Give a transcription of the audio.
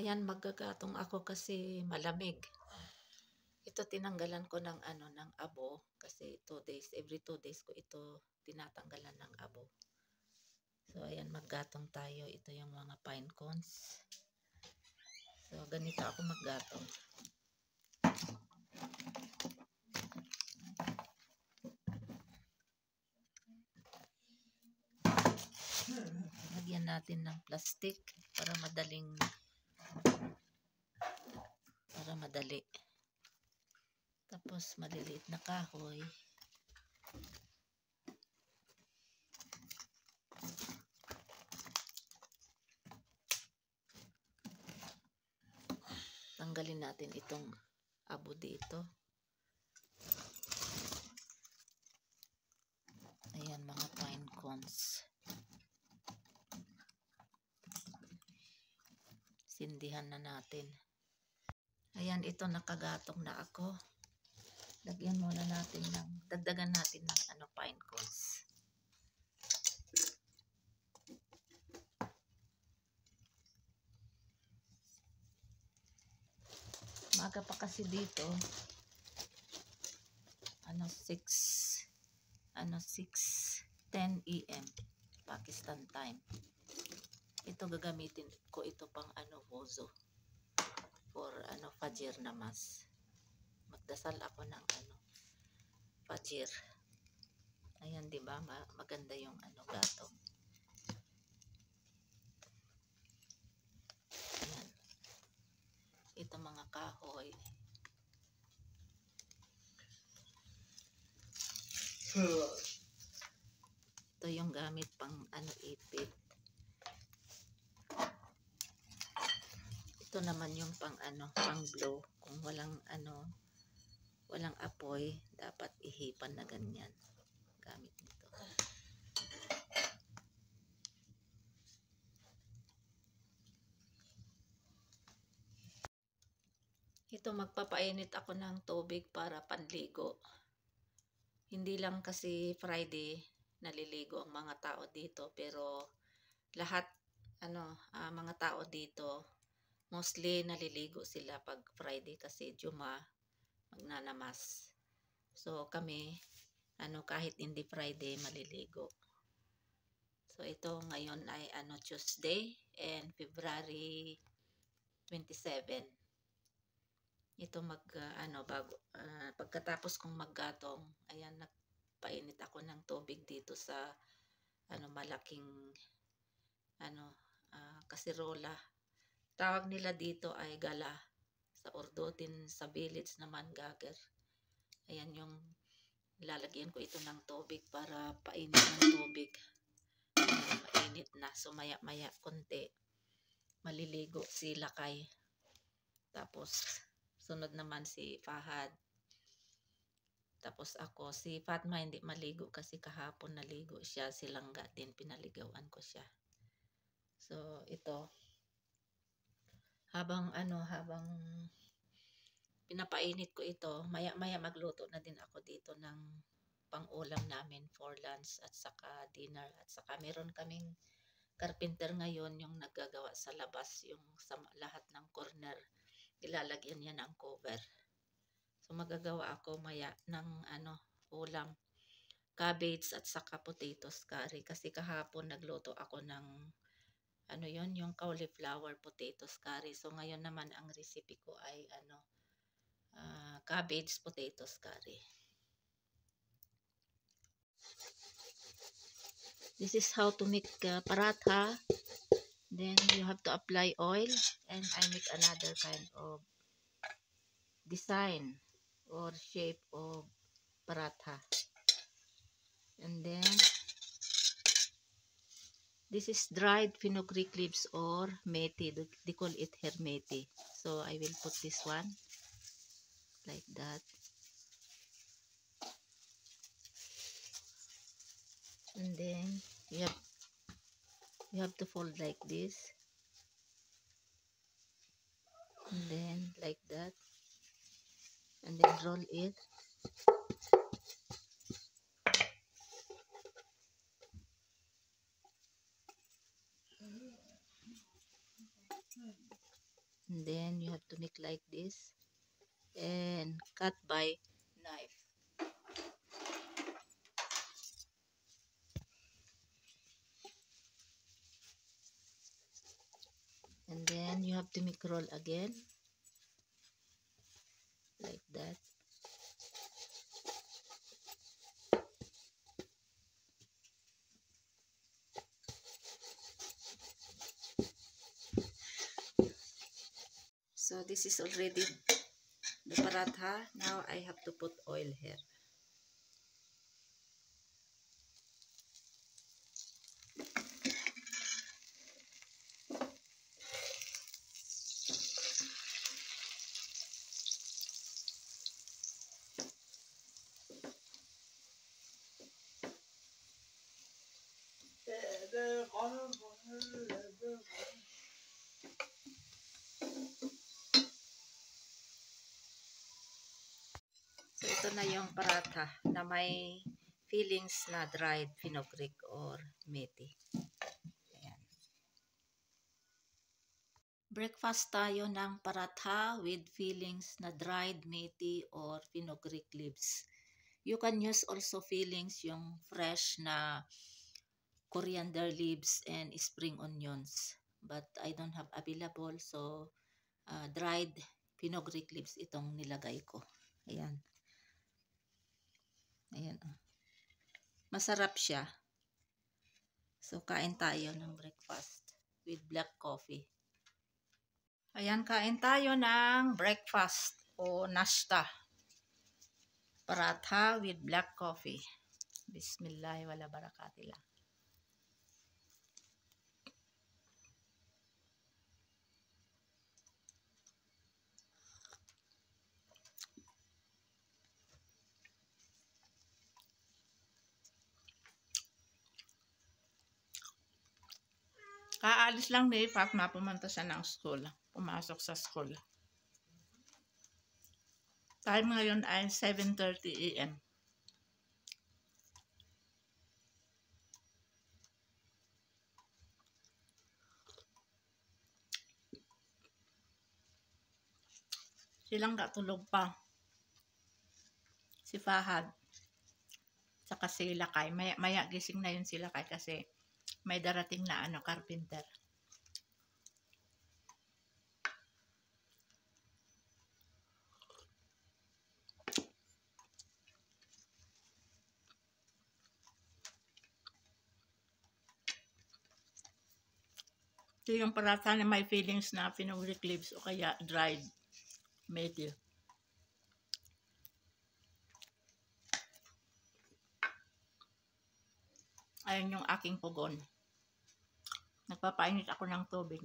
Ayan, maggagatong ako kasi malamig. Ito tinanggalan ko ng ng abo kasi 2 days, every 2 days ko ito tinatanggalan ng abo. So ayan, maggatong tayo. Ito yung mga pine cones. So ganito ako maggatong. Lagyan natin ng plastic para madali. Tapos maliliit na kahoy. Tanggalin natin itong abo dito. Ayan, mga pine cones. Sindihan na natin. Ayan, ito nakagatong na ako. Lagyan muna natin dagdagan natin ng pine cones. Maga pa kasi dito. 6:10 AM Pakistan time. Ito gagamitin ko ito pang wuzu for fajr namaz. Magdasal ako ng fajr. Ayan, 'di ba? Maganda yung gatong. Ayan. Ito mga kahoy. Ito yung gamit pang ipit. Ito naman yung pang blow. Kung walang apoy, dapat ihipan na ganyan. Gamit nito. Ito, magpapainit ako ng tubig para panligo. Hindi lang kasi Friday naliligo ang mga tao dito, pero lahat mga tao dito mostly naliligo sila pag Friday kasi Juma magnanamas. So kami kahit hindi Friday maliligo. So ito ngayon ay Tuesday and February 27. Ito pagkatapos kong maggatong, ayan, nagpainit ako ng tubig dito sa malaking kasirola. Tawag nila dito ay gala. Sa Urdu din, sa village naman gager. Ayan, yung lalagyan ko ito ng tubig para painit ng tubig. Ayan, mainit na. So maya konti maliligo si Lakay. Tapos sunod naman si Fahad. Tapos ako, si Fatma hindi maligo kasi kahapon naligo siya. Si Langga din, pinaligawan ko siya. So ito, habang pinapainit ko ito, maya magluto na din ako dito ng pang-ulam namin for lunch at saka dinner. At saka meron kaming carpenter ngayon yung naggagawa sa labas, yung sa lahat ng corner ilalagyan niya ng cover. So magagawa ako maya ng ulam, cabbage at saka potatoes curry kasi kahapon nagluto ako ng yung cauliflower potatoes curry. So ngayon naman ang recipe ko ay cabbage potatoes curry. This is how to make paratha. Then you have to apply oil, and I make another kind of design or shape of paratha. And then this is dried fenugreek leaves or methi. They call it hermethi. So I will put this one like that. And then you have to fold like this. And then like that. And then roll it. And then you have to make like this and cut by knife. And then you have to make roll again like that. So this is already the paratha. Now I have to put oil here. So ito na yung paratha na may fillings na dried fenugreek or methi. Ayan. Breakfast tayo ng paratha with fillings na dried methi or fenugreek leaves. You can use also fillings yung fresh na coriander leaves and spring onions. But I don't have available, so dried fenugreek leaves itong nilagay ko. Ayan. Ayan. Masarap siya. So, kain tayo ng breakfast with black coffee. Ayan, kain tayo ng breakfast o nashta. Paratha with black coffee. Bismillah, wala barakatillah. Kaalis lang ni Fatma, pumunta siya ng school. Pumasok sa school. Time ngayon ay 7:30 AM. Silang katulog pa. Si Fahad. Saka si Lakay. Maya gising na yun si Lakay kasi may darating na carpenter. Ito yung paratha na may fillings na fenugreek leaves o kaya dried methi. Ayun yung aking pugon. Nagpapainit ako ng tubig.